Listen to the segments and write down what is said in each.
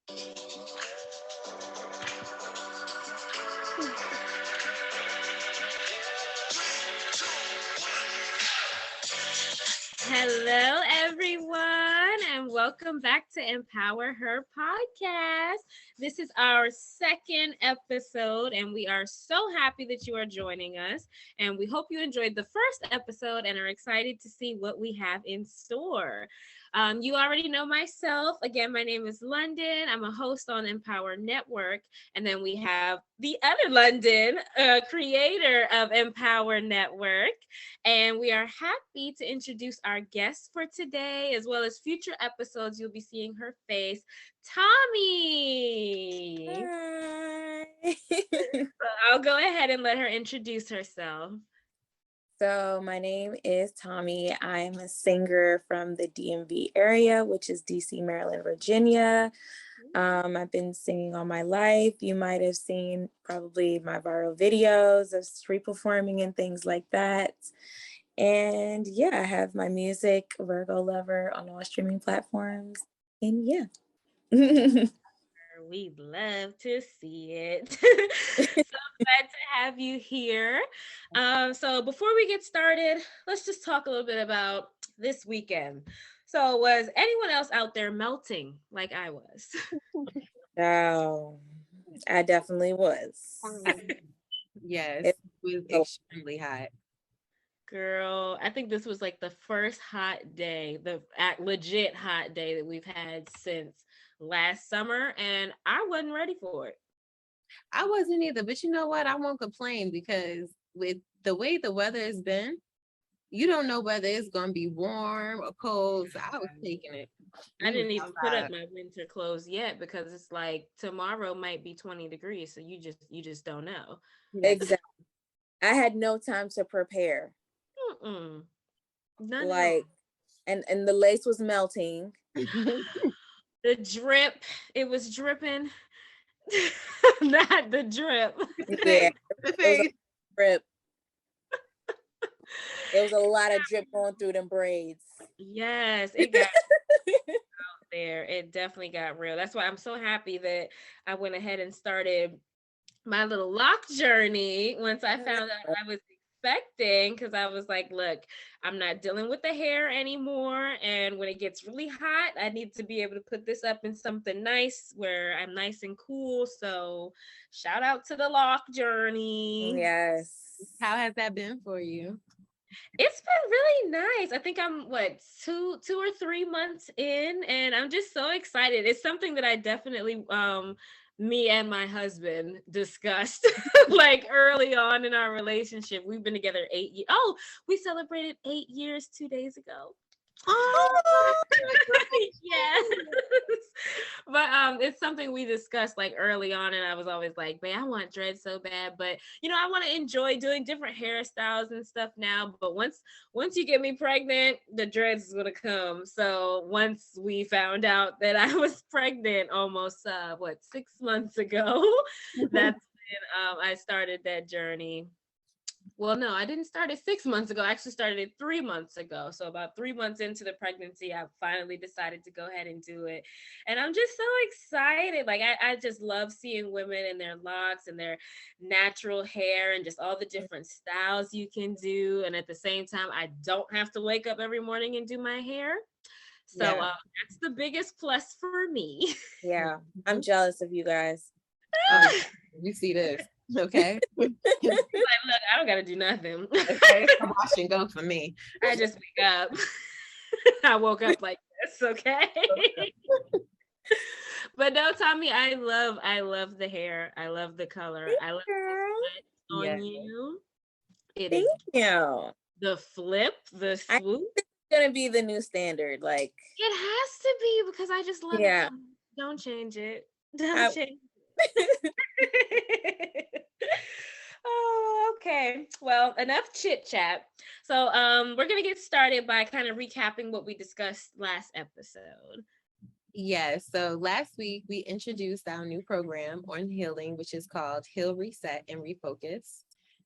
Hello, everyone, and welcome back to Empower Her podcast. This is our second episode, and we are so happy that you are joining us. And we hope you enjoyed the first episode and are excited to see what we have in store. You already know myself. Again, my name is London. I'm a host on Empower Network. And then we have the other London, creator of Empower Network. And we are happy to introduce our guest for today, as well as future episodes. You'll be seeing her face, Tommy. Hi. So I'll go ahead and let her introduce herself. So my name is Tommy. I'm a singer from the DMV area, which is DC, Maryland, Virginia. I've been singing all my life. You might have seen probably my viral videos of street performing and things like that. And yeah, I have my music, Virgo Lover, on all streaming platforms. And yeah. We'd love to see it. So glad to have you here. So before we get started, let's just talk a little bit about this weekend. So was anyone else out there melting like I was? No, I definitely was. Yes, It it was was extremely hot. Girl, I think this was like the first hot day, the legit hot day that we've had since last summer, and I wasn't ready for it. I wasn't either, but you know what? I won't complain because with the way the weather has been, you don't know whether it's going to be warm or cold. So I was taking it. I We was didn't even put up outside. my winter clothes yet because it's like tomorrow might be 20 degrees, so you just don't know. Yes. exactly. I had no time to prepare. Mm-mm. None at all. Like, and the lace was melting. The drip, it was dripping. Not the drip. Yeah, The it was a face. drip. It was a lot of drip going through them braids. Yes, it got there. It definitely got real. That's why I'm so happy that I went ahead and started my little lock journey once I found out I was expecting, because I was like, look, I'm not dealing with the hair anymore. And when it gets really hot, I need to be able to put this up in something nice where I'm nice and cool. So shout out to the lock journey. Yes. How has that been for you? It's been really nice. I think I'm what 2 or 3 months in, and I'm just so excited. It's something that I definitely me and my husband discussed like early on in our relationship. We've been together 8 years. Oh, we celebrated 8 years 2 days ago. Oh, Yes. But it's something we discussed like early on, and I was always like, man, I want dreads so bad, but I want to enjoy doing different hairstyles and stuff now. But once you get me pregnant, the dreads is gonna come. So once we found out that I was pregnant almost 6 months ago, that's when I started that journey. Well, no, I didn't start it 6 months ago. I actually started it 3 months ago. So about 3 months into the pregnancy, I finally decided to go ahead and do it. And I'm just so excited. Like I just love seeing women and their locks and their natural hair and just all the different styles you can do. And at the same time, I don't have to wake up every morning and do my hair. So Yeah. that's the biggest plus for me. Yeah. I'm jealous of you guys. you see this. Okay. Like, look, I don't got to do nothing. Okay. Wash and go for me. I just wake up. I woke up like this, okay? But no, Tommy, I love the hair. I love the color. I love the Girl. on Yeah. you. It Thank is you. the flip, the I swoop. think it's gonna be the new standard. Like, It has to be because I just love yeah. it. Don't change it. Don't I, change it. Oh, okay. Well, enough chit chat. So, we're gonna get started by kind of recapping what we discussed last episode. Yes. So last week we introduced our new program on healing, which is called Heal, Reset, and Refocus.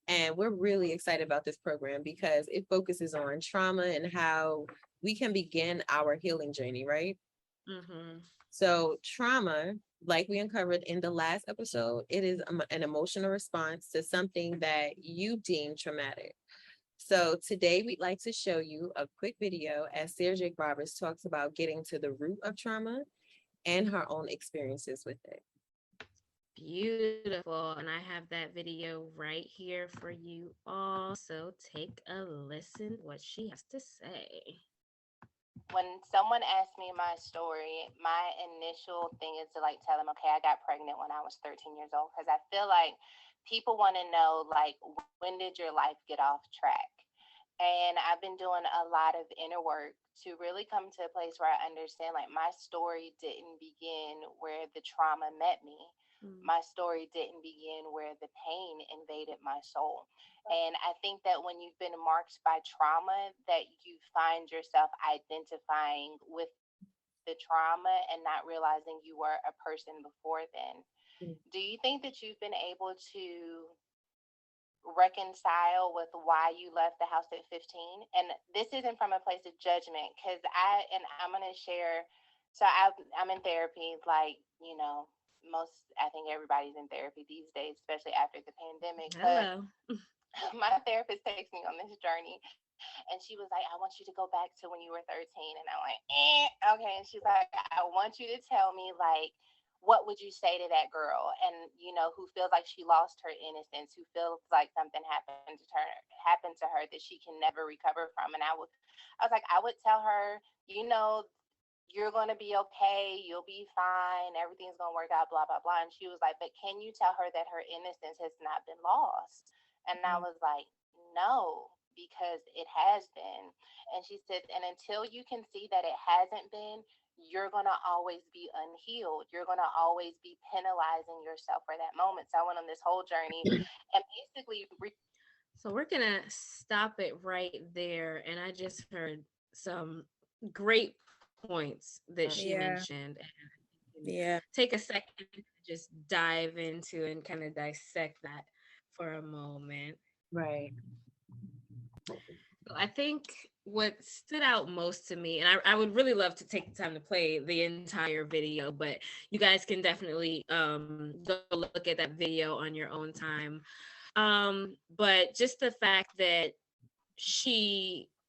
And we're really excited about this program because it focuses on trauma and how we can begin our healing journey, right? Mm-hmm. So trauma, like we uncovered in the last episode, it is an emotional response to something that you deem traumatic. So today we'd like to show you a quick video as Sarah Jake Roberts talks about getting to the root of trauma and her own experiences with it. Beautiful. And I have that video right here for you all. So take a listen what she has to say. When someone asks me my story, my initial thing is to like tell them, okay, I got pregnant when I was 13 years old, because I feel like people want to know, like, when did your life get off track? And I've been doing a lot of inner work to really come to a place where I understand, like, my story didn't begin where the trauma met me. My story didn't begin where the pain invaded my soul. And I think that when you've been marked by trauma, that you find yourself identifying with the trauma and not realizing you were a person before then. Do you think that you've been able to reconcile with why you left the house at 15? And this isn't from a place of judgment, because I'm going to share. So I'm in therapy, like, I think everybody's in therapy these days, especially after the pandemic. Hello. But my therapist takes me on this journey, and she was like, I want you to go back to when you were 13. And I'm like, okay. And she's like, I want you to tell me, like, what would you say to that girl? And, who feels like she lost her innocence, who feels like something happened to her that she can never recover from. And I was like, I would tell her, you're going to be okay. You'll be fine. Everything's going to work out, blah, blah, blah. And she was like, but can you tell her that her innocence has not been lost? And I was like, no, because it has been. And she said, and until you can see that it hasn't been, you're going to always be unhealed. You're going to always be penalizing yourself for that moment. So I went on this whole journey and basically. So we're going to stop it right there. And I just heard some great points that she mentioned. Yeah. Take a second to just dive into and kind of dissect that for a moment. Right. So I think what stood out most to me, and I would really love to take the time to play the entire video, but you guys can definitely go look at that video on your own time. But just the fact that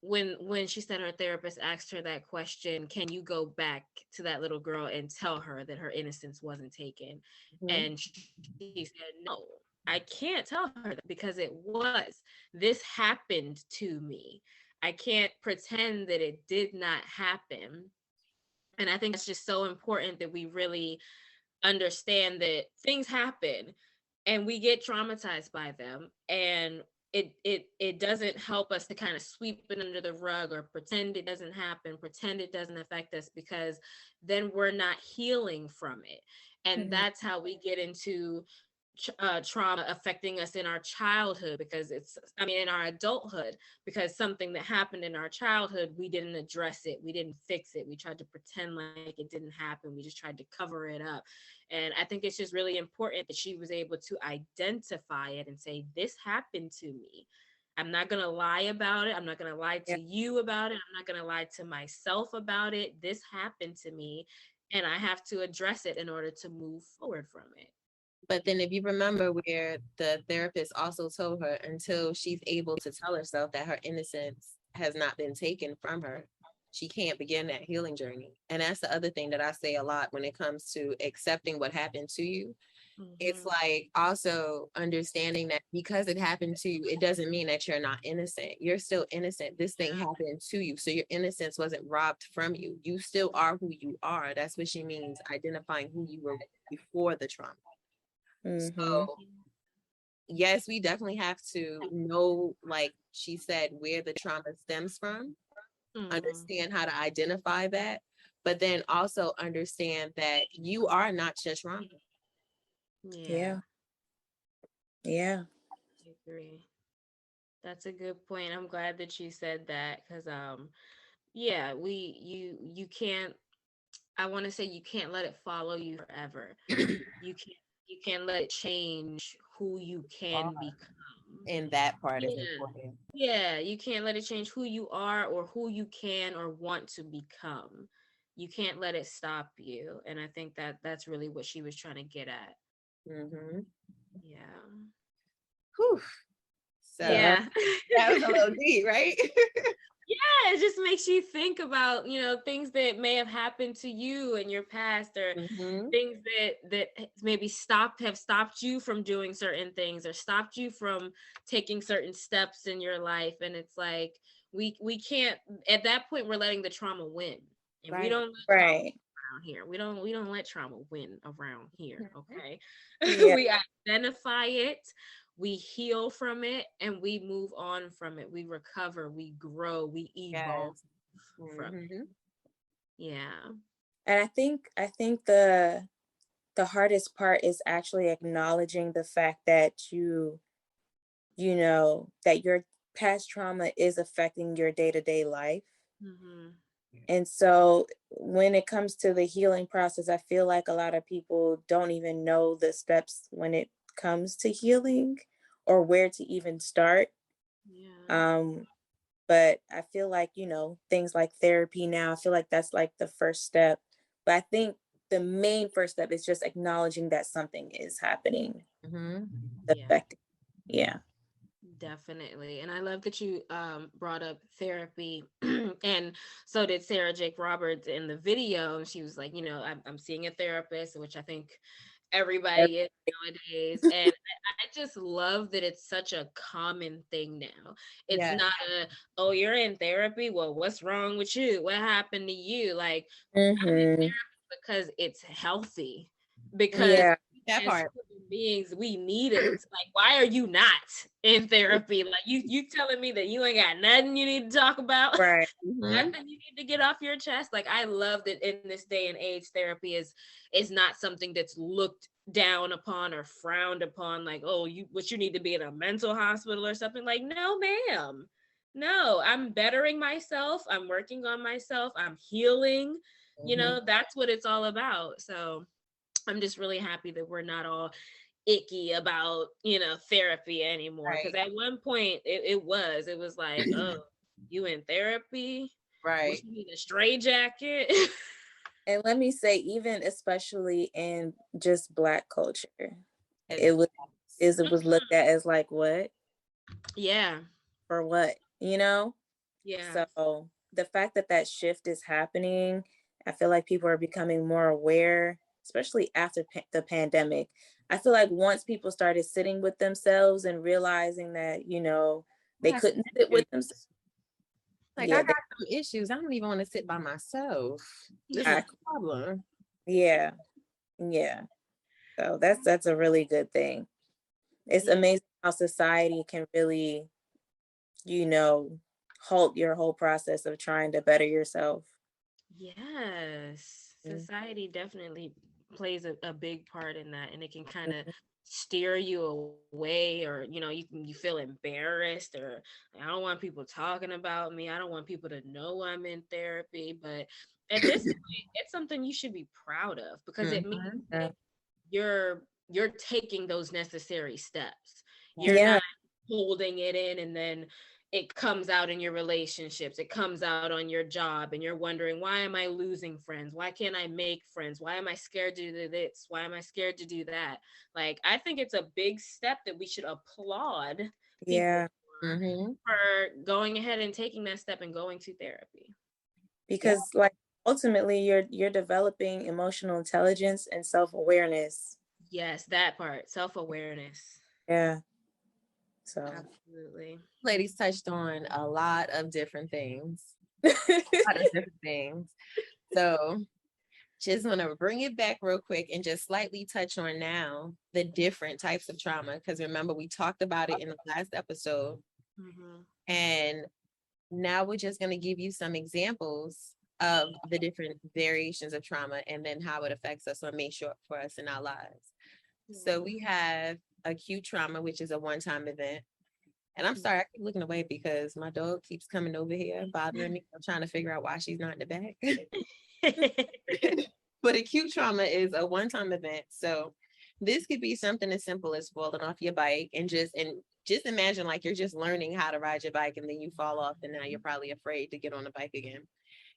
when she said her therapist asked her that question, can you go back to that little girl and tell her that her innocence wasn't taken? And she said, no, I can't tell her that because it was. This happened to me. I can't pretend that it did not happen. And I think it's just so important that we really understand that things happen and we get traumatized by them, and it doesn't help us to kind of sweep it under the rug or pretend it doesn't happen, pretend it doesn't affect us, because then we're not healing from it. And that's how we get into trauma affecting us in our childhood, because in our adulthood, because something that happened in our childhood, we didn't address it, we didn't fix it, we tried to pretend like it didn't happen, we just tried to cover it up. And I think it's just really important that she was able to identify it and say, this happened to me. I'm not going to lie about it. I'm not going to lie to you about it. I'm not going to lie to myself about it. This happened to me, and I have to address it in order to move forward from it. But then if you remember where the therapist also told her, until she's able to tell herself that her innocence has not been taken from her, she can't begin that healing journey. And that's the other thing that I say a lot when it comes to accepting what happened to you. It's like also understanding that because it happened to you, it doesn't mean that you're not innocent. You're still innocent. This thing happened to you. So your innocence wasn't robbed from you. You still are who you are. That's what she means, identifying who you were before the trauma. So yes, we definitely have to know, like she said, where the trauma stems from, understand how to identify that, but then also understand that you are not just trauma. Yeah. I agree. That's a good point. I'm glad that you said that, because you can't, I want to say, you can't let it follow you forever. You can't let it change who you can become. And that part is important. Yeah, you can't let it change who you are or who you can or want to become. you can't let it stop you. And I think that that's really what she was trying to get at. Mm-hmm. Yeah. Whew. So Yeah. that was a little deep, right? Yeah, it just makes you think about, things that may have happened to you in your past, or Mm-hmm. things that maybe have stopped you from doing certain things, or stopped you from taking certain steps in your life. And it's like we can't, at that point we're letting the trauma win. And we Right. don't let trauma Right. around here. We don't let trauma win around here, Mhm. okay? Yeah. We identify it, we heal from it, and we move on from it. We recover, we grow, we evolve Yes. from it. Mm-hmm. Yeah. And I think the hardest part is actually acknowledging the fact that you know that your past trauma is affecting your day-to-day life. Mm-hmm. And so when it comes to the healing process, I feel like a lot of people don't even know the steps when it comes to healing, or where to even start. Yeah. Um, but I feel like, things like therapy now, I feel like that's like the first step. But I think the main first step is just acknowledging that something is happening, Mm-hmm. Yeah. affecting. Yeah. Definitely. And I love that you brought up therapy. And so did Sarah Jake Roberts in the video. And she was like, I'm seeing a therapist, which I think everybody is nowadays. And I just love that it's such a common thing now. It's Yeah. not oh, you're in therapy. Well, what's wrong with you? What happened to you? Like, I'm in Mm-hmm. therapy because it's healthy. Because Yeah. That as part. human beings, we need it. Like, why are you not in therapy? Like, you telling me that you ain't got nothing you need to talk about? Right. Mm-hmm. Nothing you need to get off your chest? Like, I love that in this day and age, therapy is not something that's looked down upon or frowned upon. Like, oh, you need to be in a mental hospital or something. Like, no, ma'am. No, I'm bettering myself. I'm working on myself. I'm healing. Mm-hmm. That's what it's all about. So I'm just really happy that we're not all icky about, therapy anymore. Right. Because at one point it was like, oh, you in therapy? What, Right. you need a stray jacket? And let me say, even especially in just Black culture, It's it was it was looked at as like, what, Yeah. for what, you know? Yeah. So the fact that that shift is happening, I feel like people are becoming more aware, especially after the pandemic. I feel like once people started sitting with themselves and realizing that, I they got some couldn't sit with themselves. issues. Like I Yeah, got some issues. I don't even want to sit by myself. This is Yeah. a problem. yeah, yeah. So that's a really good thing. It's Yeah. amazing how society can really, you know, halt your whole process of trying to better yourself. Yes. Mm-hmm. Society definitely plays a big part in that, and it can kind of steer you away, or you feel embarrassed, or I don't want people talking about me. I don't want people to know I'm in therapy. But at this point, it's something you should be proud of, because it means Mm-hmm. that you're taking those necessary steps. You're Yeah, not holding it in, and then it comes out in your relationships, it comes out on your job, and you're wondering, why am I losing friends? Why can't I make friends? Why am I scared to do this? Why am I scared to do that? Like, I think it's a big step that we should applaud people yeah. Mm-hmm. for going ahead and taking that step and going to therapy. Yeah. Because like ultimately you're developing emotional intelligence and self-awareness. Yes, that part, self-awareness. Yeah. So Absolutely. Ladies touched on a lot of different things. A lot of different things. So just want to bring it back real quick and just slightly touch on now the different types of trauma. Because remember, we talked about it in the last episode. Mm-hmm. And now we're just going to give you some examples of the different variations of trauma and then how it affects us or may show up for us in our lives. So we have acute trauma, which is a one-time event. And I'm sorry, I keep looking away because my dog keeps coming over here bothering me. I'm trying to figure out why she's not in the back. But acute trauma is a one-time event. So this could be something as simple as falling off your bike and just imagine like you're just learning how to ride your bike and then you fall off and now you're probably afraid to get on the bike again.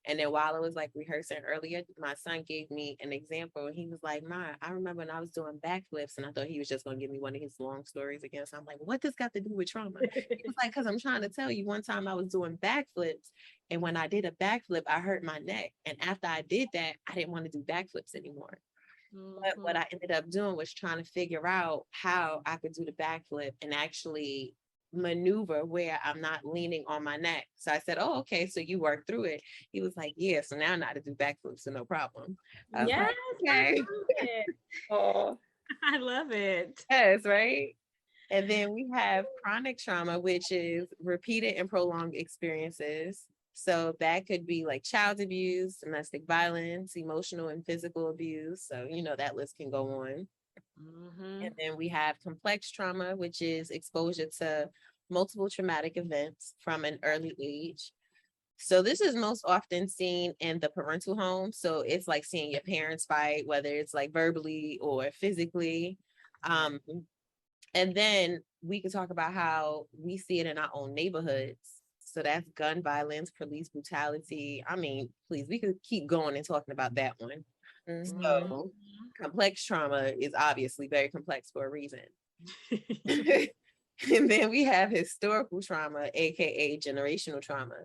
And then while I was like rehearsing earlier, my son gave me an example. He was like, "Ma, I remember when I was doing backflips," and I thought he was just going to give me one of his long stories again. So I'm like, "What this got to do with trauma?" He was like, "Because I'm trying to tell you, one time I was doing backflips, and when I did a backflip, I hurt my neck. And after I did that, I didn't want to do backflips anymore." But what I ended up doing was trying to figure out how I could do the backflip and actually maneuver where I'm not leaning on my neck. So I said, "Oh, okay, so you worked through it." He was like, "Yeah, so now I know how to do backflips, so no problem." I was Yes, like, I "Okay." love it. Oh, I love it. Yes, right. And then we have chronic trauma, which is repeated and prolonged experiences. So that could be like child abuse, domestic violence, emotional and physical abuse. So, that list can go on. And then we have complex trauma, which is exposure to multiple traumatic events from an early age. So this is most often seen in the parental home. So it's like seeing your parents fight, whether it's like verbally or physically. Um, and then we can talk about how we see it in our own neighborhoods. So that's gun violence, police brutality. I mean, please, we could keep going and talking about that one. mhm. So complex trauma is obviously very complex for a reason. And then we have historical trauma, aka generational trauma.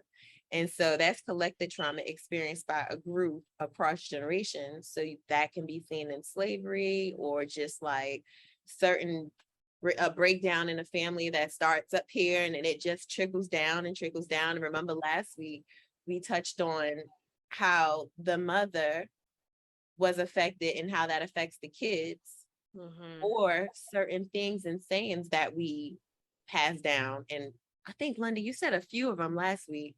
And so that's collective trauma experienced by a group across generations. So that can be seen in slavery or just like certain a breakdown in a family that starts up here and then it just trickles down and trickles down. And remember last week we touched on how the mother was affected and how that affects the kids, or certain things and sayings that we pass down. And I think, Linda, you said a few of them last week.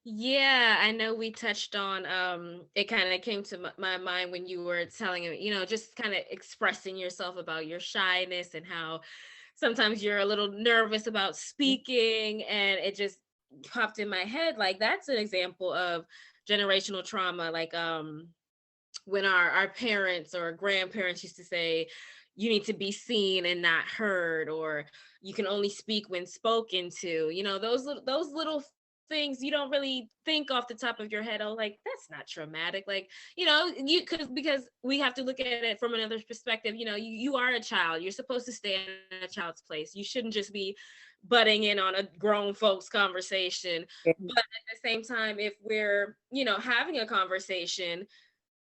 Yeah, I know we touched on it kind of came to my mind when you were telling him, just kind of expressing yourself about your shyness and how sometimes you're a little nervous about speaking, and it just popped in my head like that's an example of generational trauma, like when our parents or grandparents used to say you need to be seen and not heard, or you can only speak when spoken to, those little things you don't really think off the top of your head. Oh, like that's not traumatic, like you could, because we have to look at it from another perspective. You are a child, you're supposed to stay in a child's place, you shouldn't just be butting in on a grown folks conversation. Yeah. But at the same time, if we're having a conversation,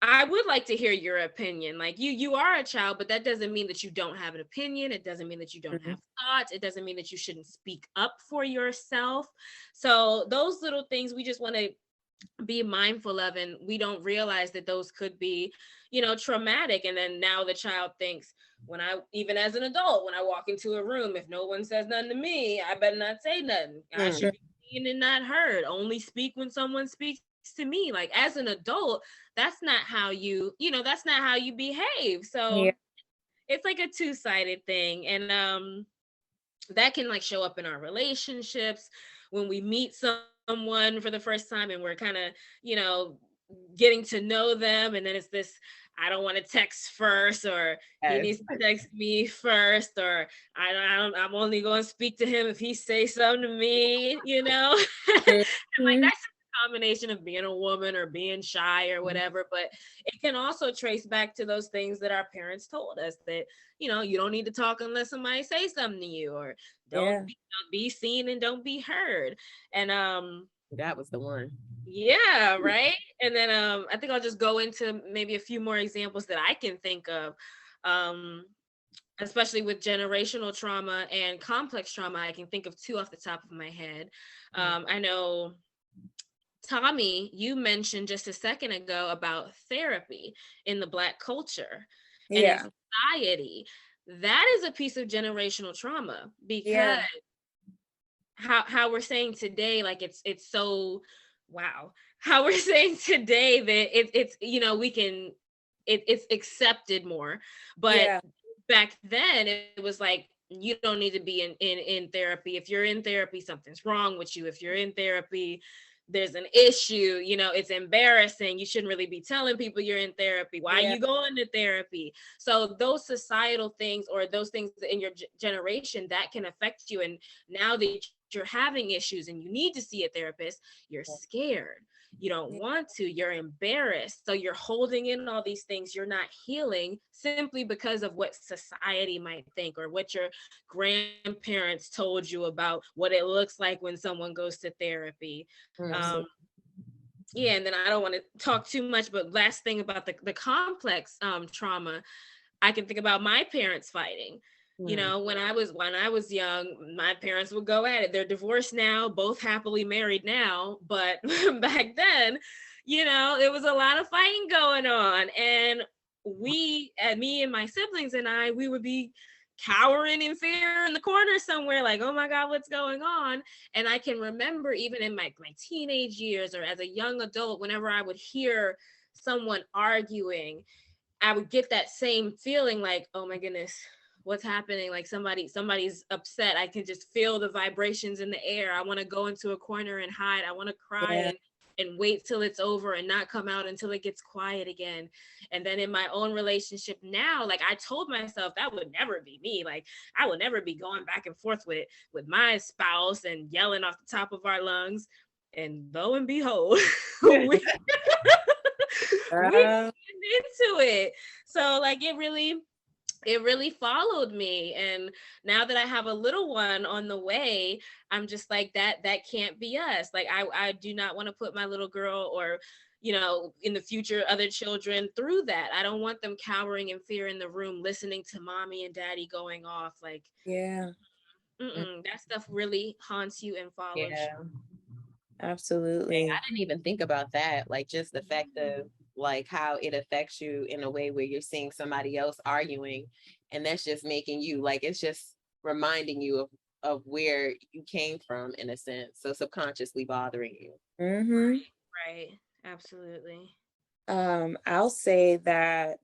I would like to hear your opinion. Like you are a child, but that doesn't mean that you don't have an opinion. It doesn't mean that you don't Mhm. have thoughts. It doesn't mean that you shouldn't speak up for yourself. So those little things we just want to be mindful of, and we don't realize that those could be, traumatic. And then now the child thinks, when I, even as an adult, when I walk into a room, if no one says nothing to me, I better not say nothing. I should be seen and not heard. Only speak when someone speaks to me. Like as an adult, that's not how that's not how you behave. Yeah. So it's like a two-sided thing. And that can like show up in our relationships when we meet someone for the first time and we're kind of, getting to know them. And then it's this, I don't want to text first, or he needs to text me first, or I'm only going to speak to him if he says something to me, And like that's a combination of being a woman or being shy or whatever. But it can also trace back to those things that our parents told us, that you don't need to talk unless somebody say something to you, or don't be seen and don't be heard. And that was the one. yeah, right. And then I think I'll just go into maybe a few more examples that I can think of. Especially with generational trauma and complex trauma, I can think of two off the top of my head. I know, Tommy, you mentioned just a second ago about therapy in the Black culture and in society. That is a piece of generational trauma, because how we're saying today, like it's so wow. How we're saying today that it's we can it's accepted more, but back then it was like you don't need to be in therapy. If you're in therapy, something's wrong with you. If you're in therapy, there's an issue, it's embarrassing. You shouldn't really be telling people you're in therapy. Why are you going to therapy? So those societal things, or those things in your generation, that can affect you. And now that you're having issues and you need to see a therapist, you're scared. you don't want to, you're embarrassed. So you're holding in all these things, you're not healing simply because of what society might think or what your grandparents told you about what it looks like when someone goes to therapy. Yeah, and then I don't want to talk too much, but last thing about the complex trauma, I can think about my parents fighting. You know, when I was young, my parents would go at it. They're divorced now, both happily married now, but back then, you know, there was a lot of fighting going on, and me and my siblings and we would be cowering in fear in the corner somewhere, like, oh my God, what's going on? And I can remember even in my teenage years or as a young adult, whenever I would hear someone arguing, I would get that same feeling like, oh my goodness, what's happening? Like somebody's upset. I can just feel the vibrations in the air. I want to go into a corner and hide. I want to cry and wait till it's over and not come out until it gets quiet again. And then in my own relationship now, like I told myself that would never be me. Like I would never be going back and forth with my spouse and yelling off the top of our lungs. And lo and behold, we into it. So like it really followed me. And now that I have a little one on the way, I'm just like, that can't be us. Like I do not want to put my little girl or, you know, in the future, other children through that. I don't want them cowering in fear in the room, listening to mommy and daddy going off. Like, that stuff really haunts you and follows you. Absolutely. I didn't even think about that. Like just the fact of like how it affects you in a way where you're seeing somebody else arguing, and that's just making you like, it's just reminding you of where you came from in a sense. So subconsciously bothering you. Right. Absolutely. I'll say that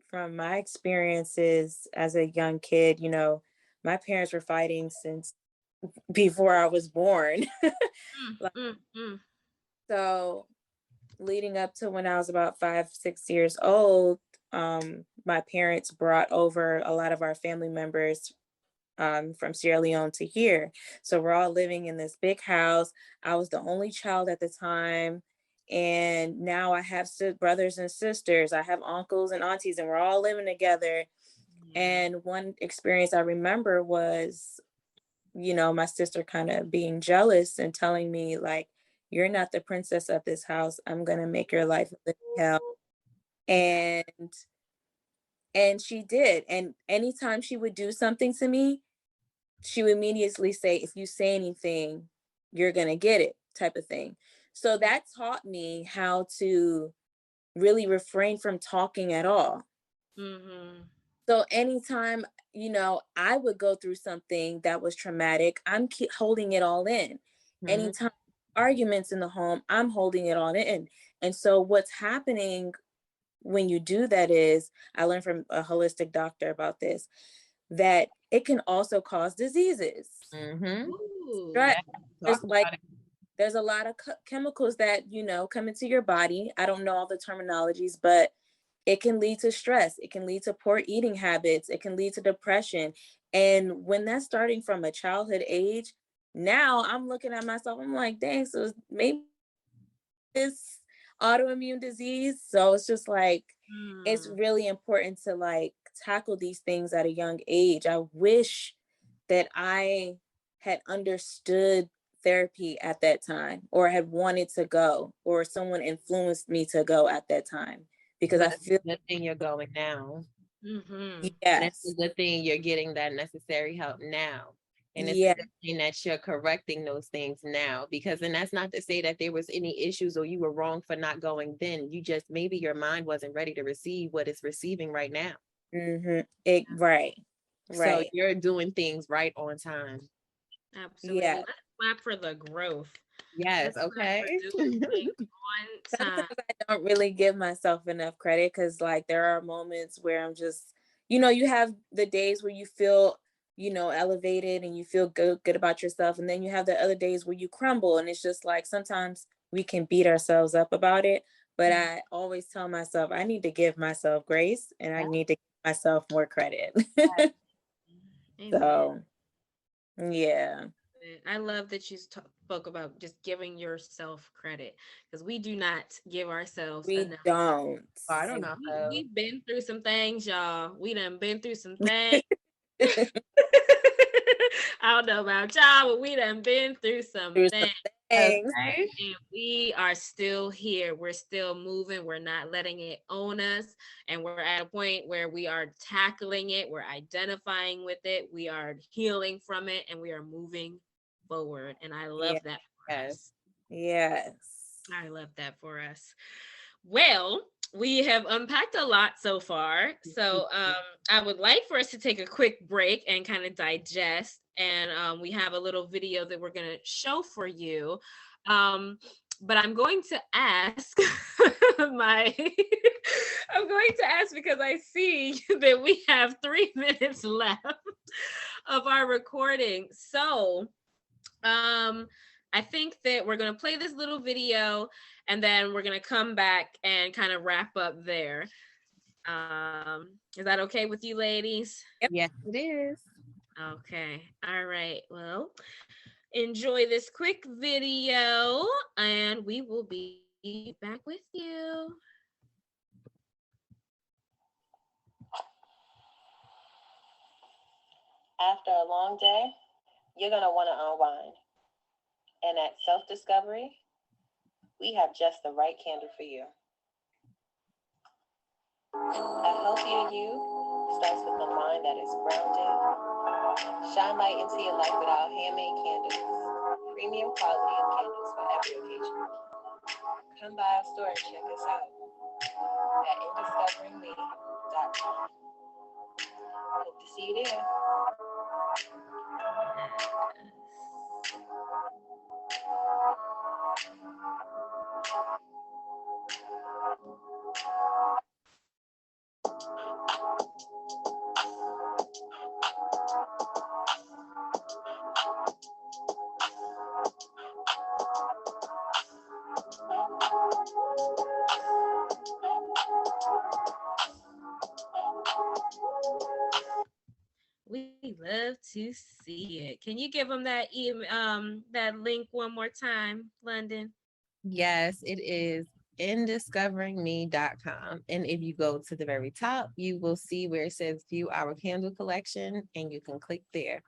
from my experiences as a young kid, you know, my parents were fighting since before I was born. So leading up to when I was about 5-6 years old, my parents brought over a lot of our family members from Sierra Leone to here. So we're all living in this big house. I was the only child at the time. And now I have brothers and sisters. I have uncles and aunties, and we're all living together. And one experience I remember was, you know, my sister kind of being jealous and telling me, like, you're not the princess of this house. I'm going to make your life a living hell. And she did. And anytime she would do something to me, she would immediately say, if you say anything, you're going to get it, type of thing. So that taught me how to really refrain from talking at all. So anytime, you know, I would go through something that was traumatic, I'm holding it all in. Anytime arguments in the home, I'm holding it all in. And so what's happening when you do that is, I learned from a holistic doctor about this, that it can also cause diseases. Right? There's a lot of chemicals that, you know, come into your body. I don't know all the terminologies, but it can lead to stress. It can lead to poor eating habits. It can lead to depression. And when that's starting from a childhood age, now I'm looking at myself, I'm like, dang, so maybe this autoimmune disease. So it's just like, it's really important to like tackle these things at a young age. I wish that I had understood therapy at that time, or had wanted to go, or someone influenced me to go at that time, because I feel the thing you're going now. Yes. That's a good thing you're getting that necessary help now. And it's a good thing that you're correcting those things now, because then that's not to say that there was any issues or you were wrong for not going then. You just, maybe your mind wasn't ready to receive what it's receiving right now. Right. So you're doing things right on time. Absolutely. Let's clap for the growth. Yes. Okay. Sometimes I don't really give myself enough credit, because like there are moments where I'm just, you know, you have the days where you feel, you know, elevated and you feel good about yourself, and then you have the other days where you crumble, and it's just like sometimes we can beat ourselves up about it. But I always tell myself I need to give myself grace, and I need to give myself more credit. So yeah. I love that you spoke about just giving yourself credit, because we do not give ourselves We enough. don't. Oh, I don't And know we, how. we've been through some things, y'all. We done been through some things. I don't know about y'all, but we done been through some Through some things. things. Okay. And we are still here. We're still moving. We're not letting it own us. And we're at a point where we are tackling it. We're identifying with it. We are healing from it. And we are moving forward. And I love Yeah. that for Yes. us. Yes. I love that for us. Well, we have unpacked a lot so far. So I would like for us to take a quick break and kind of digest. And we have a little video that we're going to show for you. But I'm going to ask my, I'm going to ask because I see that we have 3 minutes left of our recording. So I think that we're going to play this little video and then we're going to come back and kind of wrap up there. Is that okay with you ladies? Yes, it is. Okay. All right. Well, enjoy this quick video and we will be back with you. After a long day, you're going to want to unwind. And at Self-Discovery, we have just the right candle for you. A healthier you starts with a mind that is grounded. Shine light into your life with our handmade candles. Premium quality of candles for every occasion. Come by our store and check us out at indiscoveringme.com. Hope to see you there. We love to see it. Can you give them that link one more time, London? Yes, it is indiscoveringme.com. And if you go to the very top, you will see where it says view our candle collection and you can click there.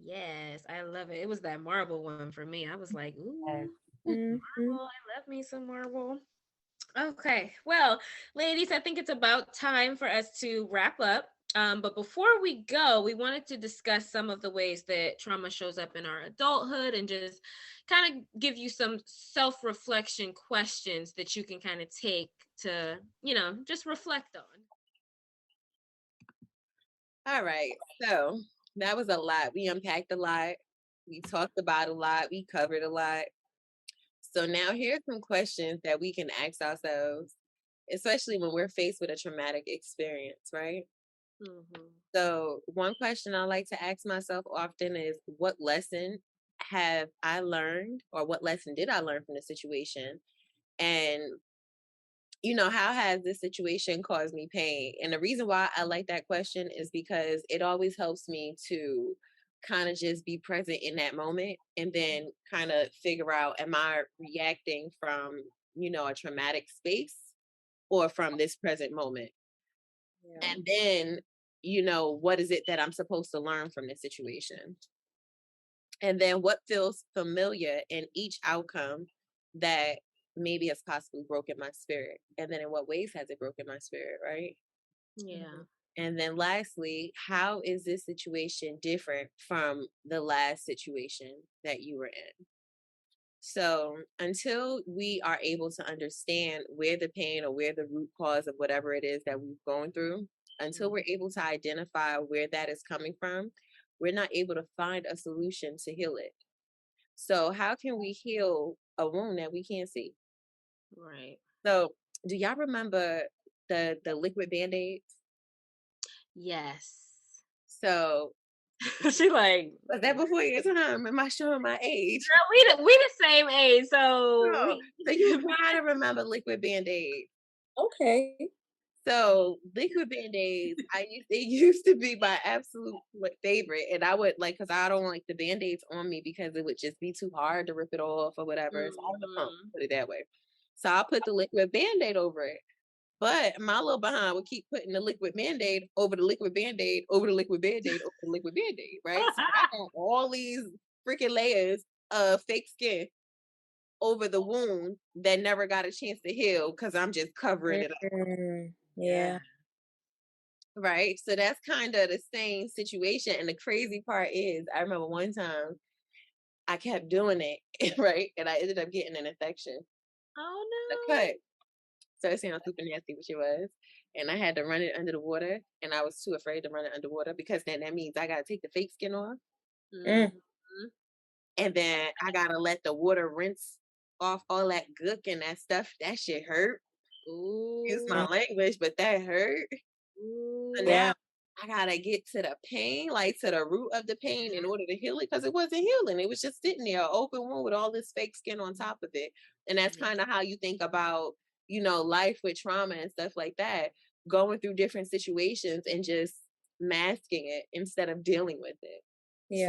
Yes, I love it. It was that marble one for me. I was like, ooh, Mhm. marble. I love me some marble. Okay, well, ladies, I think it's about time for us to wrap up. But before we go, we wanted to discuss some of the ways that trauma shows up in our adulthood and just kind of give you some self-reflection questions that you can kind of take to, just reflect on. All right. So that was a lot. We unpacked a lot. We talked about a lot. We covered a lot. So now here's some questions that we can ask ourselves, especially when we're faced with a traumatic experience, right? Mm-hmm. So one question I like to ask myself often is, what lesson have I learned, or what lesson did I learn from the situation? And how has this situation caused me pain? And the reason why I like that question is because it always helps me to kind of just be present in that moment and then kind of figure out, am I reacting from, a traumatic space or from this present moment? Yeah. And then, what is it that I'm supposed to learn from this situation? And then what feels familiar in each outcome that maybe has possibly broken my spirit? And then in what ways has it broken my spirit, right? Yeah. And then lastly, how is this situation different from the last situation that you were in? So until we are able to understand where the pain or where the root cause of whatever it is that we've gone through, until we're able to identify where that is coming from, we're not able to find a solution to heal it. So how can we heal a wound that we can't see? Right. So do y'all remember the liquid Band-Aids? Yes. So She like, was that before your time? Am I showing my age? girl, we the same age, so No. So you gotta remember liquid Band-Aids. Okay. So liquid band-aids, they used to be my absolute favorite. And I would like, cause I don't like the band-aids on me because it would just be too hard to rip it off or whatever. So I was a pump, put it that way. So I'll put the liquid band-aid over it. But my little behind would keep putting the liquid band-aid over the liquid band-aid, over the liquid band-aid, over the liquid band-aid, right? So I got all these freaking layers of fake skin over the wound that never got a chance to heal because I'm just covering it up. Yeah. Right. So that's kind of the same situation. And the crazy part is, I remember one time I kept doing it, right? And I ended up getting an infection. Oh A no. cut. So it sounds super nasty, which it was. And I had to run it under the water. And I was too afraid to run it underwater because then that means I got to take the fake skin off. Mm-hmm. And then I got to let the water rinse off all that gook and that stuff. That shit hurt. Excuse my language, but that hurt. So now I gotta get to the pain, like to the root of the pain in order to heal it, because it wasn't healing. It was just sitting there, an open wound with all this fake skin on top of it. And that's kind of how you think about, life with trauma and stuff like that, going through different situations and just masking it instead of dealing with it.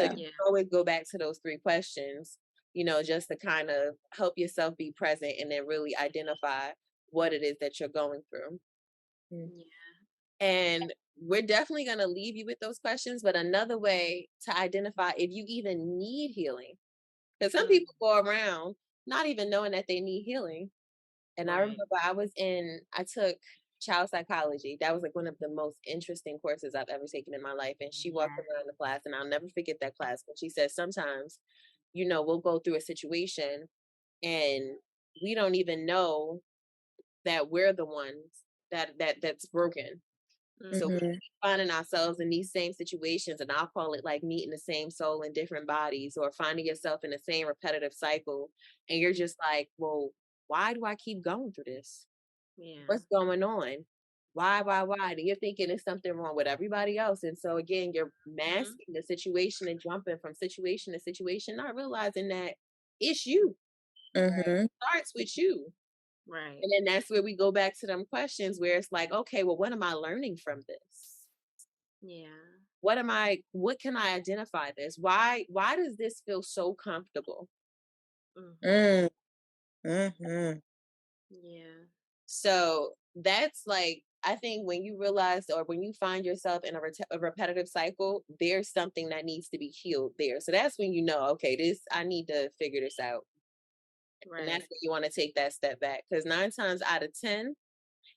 So you always go back to those 3 questions, just to kind of help yourself be present and then really identify what it is that you're going through. And we're definitely going to leave you with those questions, but another way to identify if you even need healing, because some people go around not even knowing that they need healing. And I remember I took child psychology. That was like one of the most interesting courses I've ever taken in my life. And she walked around the class, and I'll never forget that class. But she said, sometimes, we'll go through a situation and we don't even know that we're the ones that's broken. So we keep finding ourselves in these same situations, and I'll call it like meeting the same soul in different bodies, or finding yourself in the same repetitive cycle. And you're just like, well, why do I keep going through this? What's going on? Why? And you're thinking there's something wrong with everybody else. And so again, you're masking the situation and jumping from situation to situation, not realizing that it's you. It starts with you. Right. And then that's where we go back to them questions where it's like, okay, well, what am I learning from this? What can I identify this? Why does this feel so comfortable? So that's like, I think when you realize, or when you find yourself in a repetitive cycle, there's something that needs to be healed there. So that's when okay, I need to figure this out. And that's when you want to take that step back, because 9 times out of 10,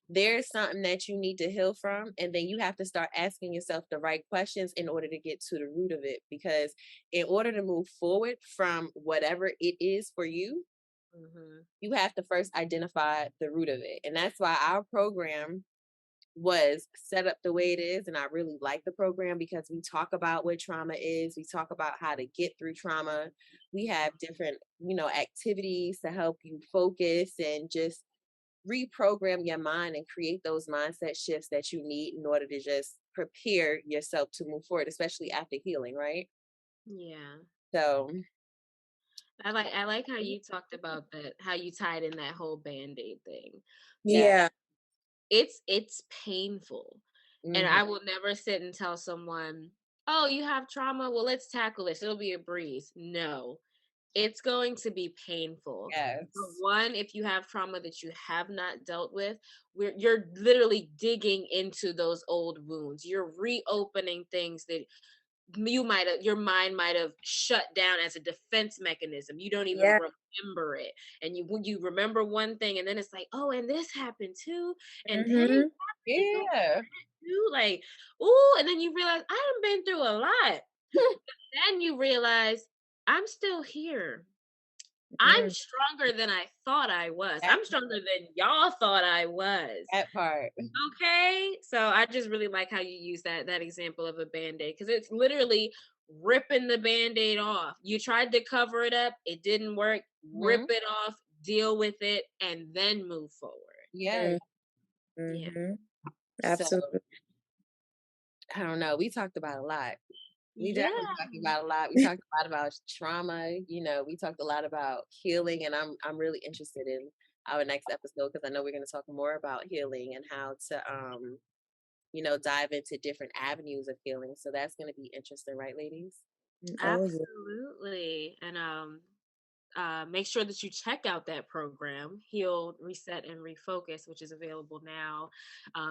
there's something that you need to heal from. And then you have to start asking yourself the right questions in order to get to the root of it. Because in order to move forward from whatever it is for you, you have to first identify the root of it. And that's why our program was set up the way it is. And I really like the program because we talk about what trauma is. We talk about how to get through trauma. We have different, activities to help you focus and just reprogram your mind and create those mindset shifts that you need in order to just prepare yourself to move forward, especially after healing, right? So I like how you talked about that, how you tied in that whole Band-Aid thing. It's painful. And I will never sit and tell someone, oh, you have trauma, well, let's tackle this, it'll be a breeze. No, it's going to be painful. For one, if you have trauma that you have not dealt with, you're literally digging into those old wounds. You're reopening things that your mind might have shut down as a defense mechanism. You don't even remember it. And you remember one thing, and then it's like, oh, and this happened too. And then too. Like, ooh, and then you realize I haven't been through a lot. Then you realize I'm still here. I'm stronger than I thought I was. I'm stronger than y'all thought I was. That part. Okay. So I just really like how you use that example of a Band-Aid, because it's literally ripping the Band-Aid off. You tried to cover it up. It didn't work. Rip it off, deal with it, and then move forward. Yeah. Absolutely. So, I don't know. We talked about a lot. We definitely talked about a lot. We talked a lot about trauma. We talked a lot about healing, and I'm really interested in our next episode, because I know we're going to talk more about healing and how to, dive into different avenues of healing. So that's going to be interesting, right, ladies? Oh, yeah. Absolutely. And make sure that you check out that program, Heal, Reset, and Refocus, which is available now.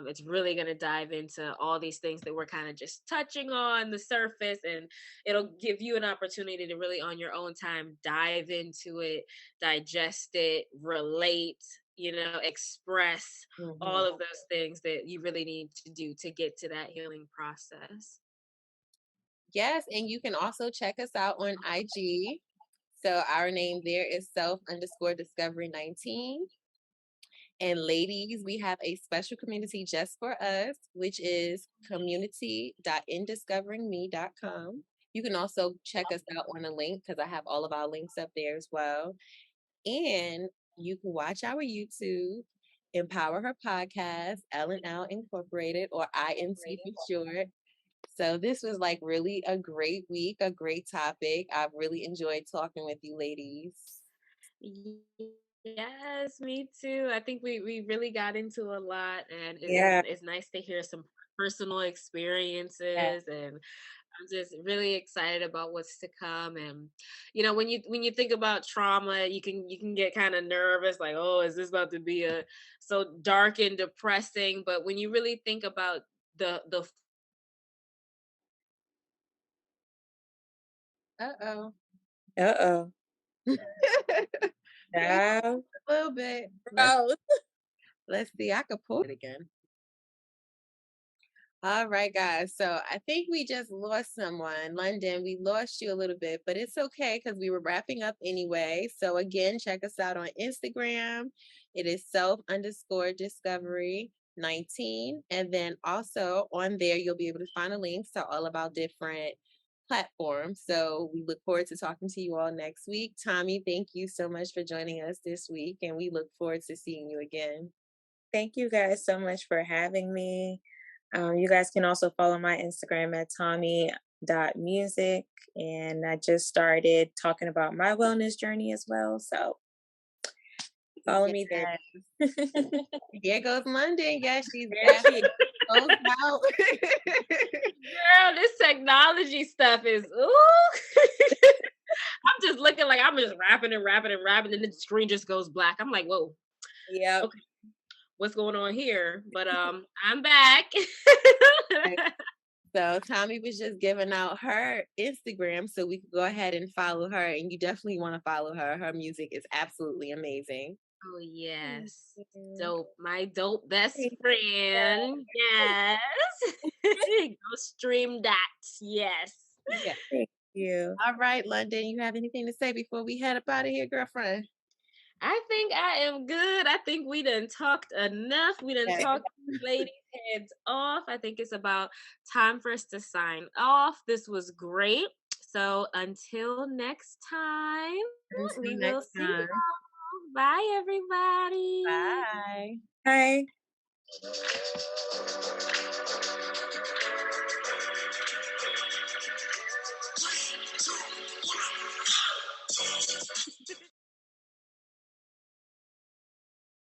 It's really going to dive into all these things that we're kind of just touching on the surface, and it'll give you an opportunity to really, on your own time, dive into it, digest it, relate, express all of those things that you really need to do to get to that healing process. Yes, and you can also check us out on IG. So our name there is self_discovery19. And ladies, we have a special community just for us, which is community.indiscoveringme.com. You can also check us out on a link because I have all of our links up there as well. And you can watch our YouTube, EmpowerHer Podcast, L&L Incorporated, or INT for short. So this was like really a great week, a great topic. I've really enjoyed talking with you ladies. Yes, me too. I think we really got into a lot, and it's nice to hear some personal experiences, and I'm just really excited about what's to come. And when you think about trauma, you can get kind of nervous, like, oh, is this about to be so dark and depressing? But when you really think about the Uh-oh. Now, A little bit. Let's see. I could pull it again. All right, guys. So I think we just lost someone. London, we lost you a little bit, but it's okay because we were wrapping up anyway. So again, check us out on Instagram. It is self_discovery19. And then also on there, you'll be able to find a link to all of our different platforms. So we look forward to talking to you all next week. Tommy, thank you so much for joining us this week. And we look forward to seeing you again. Thank you guys so much for having me. You guys can also follow my Instagram at tommy.music. And I just started talking about my wellness journey as well. So follow me there. Here goes London. Yes, she's back. Goes out. Girl, this technology stuff is I'm just looking like I'm just rapping, and then the screen just goes black. I'm like, whoa. Yeah. Okay. What's going on here? But I'm back. So Tommy was just giving out her Instagram so we could go ahead and follow her. And you definitely want to follow her. Her music is absolutely amazing. Oh, yes. Dope. My dope best friend. Yes. Go stream that. Yes. Yeah. Thank you. All right, London, you have anything to say before we head up out of here, girlfriend? I think I am good. I think we done talked enough. We done talked ladies' heads off. I think it's about time for us to sign off. This was great. So until next time, we will see you. Bye, everybody. Bye. Bye.